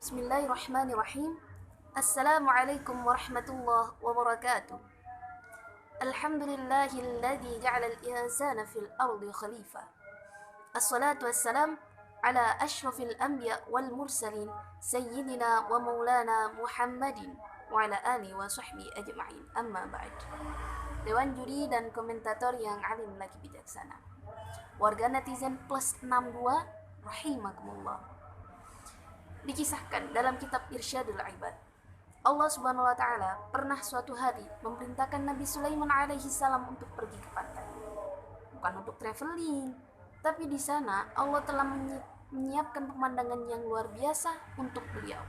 Bismillahirrahmanirrahim. Assalamualaikum warahmatullahi wabarakatuh. Alhamdulillahilladzi ja'ala al-insana fil ardi khalifah. Assalatu wassalam ala ashrafil anbiya wal mursalin sayyidina wa maulana Muhammadin wa ala alihi wa sahbihi ajma'in. Amma ba'd. Dewan juri dan komentator yang alim lagi bijaksana. Warga netizen plus 62 rahimakumullah. Dikisahkan dalam kitab Irsyadul Ibad, Allah Subhanahu wa taala pernah suatu hari memerintahkan Nabi Sulaiman alaihi salam untuk pergi ke pantai. Bukan untuk traveling, tapi di sana Allah telah menyiapkan pemandangan yang luar biasa untuk beliau.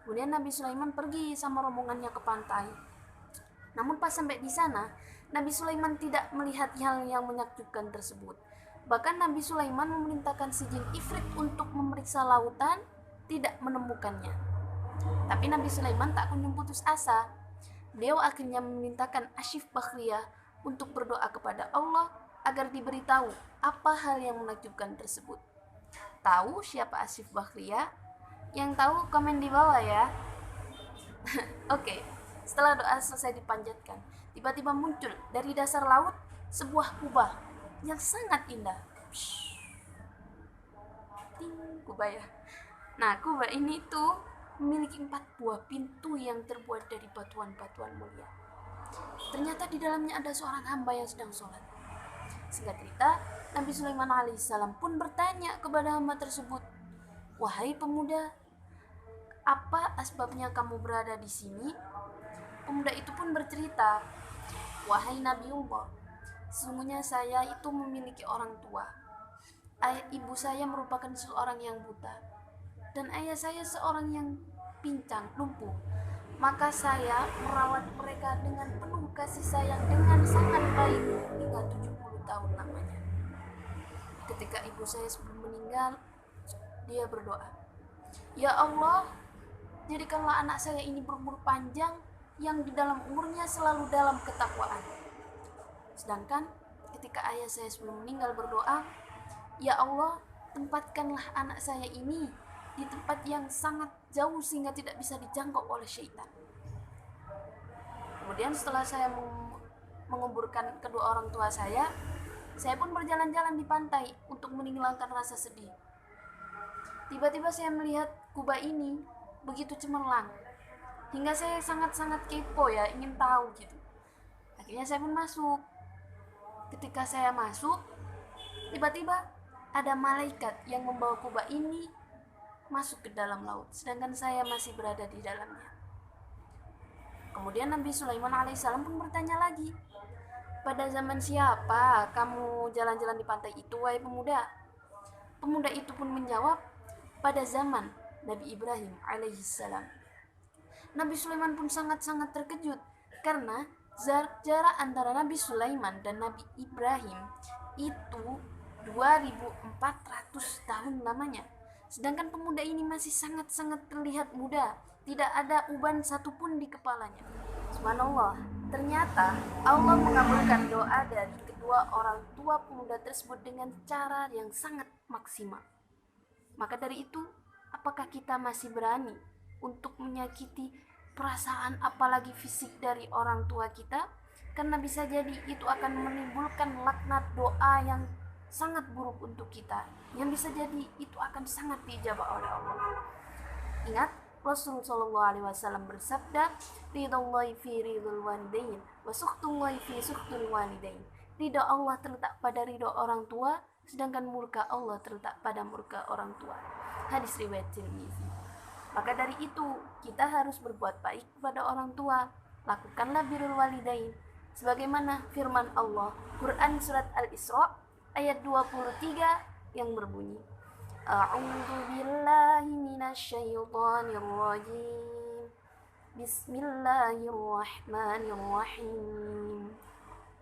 Kemudian Nabi Sulaiman pergi sama rombongannya ke pantai. Namun pas sampai di sana, Nabi Sulaiman tidak melihat hal yang menakjubkan tersebut. Bahkan Nabi Sulaiman memerintahkan si jin ifrit untuk memeriksa lautan, tidak menemukannya. Tapi Nabi Sulaiman tak kunjung putus asa. Beliau akhirnya memintakan Asif Bakhriyah untuk berdoa kepada Allah agar diberitahu apa hal yang menakjubkan tersebut. Tahu siapa Asif Bakhriyah? Yang tahu komen di bawah ya. Oke, setelah doa selesai dipanjatkan, tiba-tiba muncul dari dasar laut sebuah kubah yang sangat indah. Kubah ya. Nah, kubah ini tuh memiliki 4 buah pintu yang terbuat dari batuan-batuan mulia. Ternyata di dalamnya ada seorang hamba yang sedang sholat. Singkat cerita, Nabi Sulaiman alaihissalam pun bertanya kepada hamba tersebut, "Wahai pemuda, apa asbabnya kamu berada di sini?" Pemuda itu pun bercerita, "Wahai Nabiullah, sesungguhnya saya itu memiliki orang tua. Ibu saya merupakan seorang yang buta, dan ayah saya seorang yang pincang, lumpuh. Maka saya merawat mereka dengan penuh kasih sayang dengan sangat baik hingga 70 tahun lamanya. Ketika ibu saya sebelum meninggal, dia berdoa, 'Ya Allah, jadikanlah anak saya ini berumur panjang yang di dalam umurnya selalu dalam ketakwaan.' Sedangkan ketika ayah saya sebelum meninggal berdoa, 'Ya Allah, tempatkanlah anak saya ini di tempat yang sangat jauh sehingga tidak bisa dijangkau oleh syaitan.' Kemudian setelah saya menguburkan kedua orang tua saya pun berjalan-jalan di pantai untuk menghilangkan rasa sedih. Tiba-tiba saya melihat kubah ini begitu cemerlang, hingga saya sangat-sangat kepo ya, ingin tahu gitu. Akhirnya saya pun masuk. Ketika saya masuk, tiba-tiba ada malaikat yang membawa kubah ini masuk ke dalam laut, sedangkan saya masih berada di dalamnya. Kemudian Nabi Sulaiman alaihissalam pun bertanya lagi, 'Pada zaman siapa kamu jalan-jalan di pantai itu, wahai pemuda?' Pemuda itu pun menjawab, 'Pada zaman Nabi Ibrahim alaihissalam.' Nabi Sulaiman pun sangat-sangat terkejut karena jarak antara Nabi Sulaiman dan Nabi Ibrahim itu 2400 tahun lamanya. Sedangkan pemuda ini masih sangat-sangat terlihat muda, tidak ada uban satupun di kepalanya. Subhanallah, ternyata Allah mengabulkan doa dari kedua orang tua pemuda tersebut dengan cara yang sangat maksimal. Maka dari itu, apakah kita masih berani untuk menyakiti perasaan apalagi fisik dari orang tua kita? Karena bisa jadi itu akan menimbulkan laknat doa yang sangat buruk untuk kita, yang bisa jadi itu akan sangat diijabah oleh Allah. Ingat, Rasulullah SAW bersabda, "Ridallahi fi ridul walidain, wa sukhtullahi fi sukhtul walidain." Ridha Allah terletak pada ridha orang tua, sedangkan murka Allah terletak pada murka orang tua. Hadis riwayat Tirmizi. Maka dari itu, kita harus berbuat baik kepada orang tua. Lakukanlah birrul walidain. Sebagaimana firman Allah, Quran Surat Al-Isra ayat 23 yang berbunyi, A'udzu billahi minasyaitonir rajim. Bismillahirrahmanirrahim.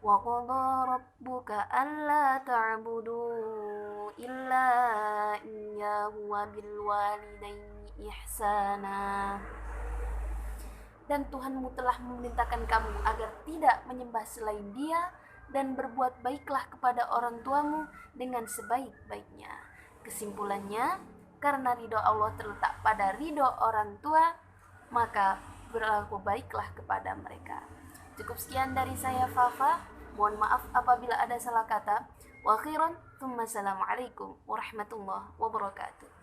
Wa qadha rabbuka alla ta'budu illa iyyahu wa bil walidaini ihsana. Dan Tuhanmu telah memerintahkan kamu agar tidak menyembah selain Dia dan berbuat baiklah kepada orang tuamu dengan sebaik-baiknya. Kesimpulannya, karena ridho Allah terletak pada ridho orang tua, maka berlaku baiklah kepada mereka. Cukup sekian dari saya, Fafa. Mohon maaf apabila ada salah kata. Wa khairan, thumma assalamualaikum warahmatullahi wabarakatuh.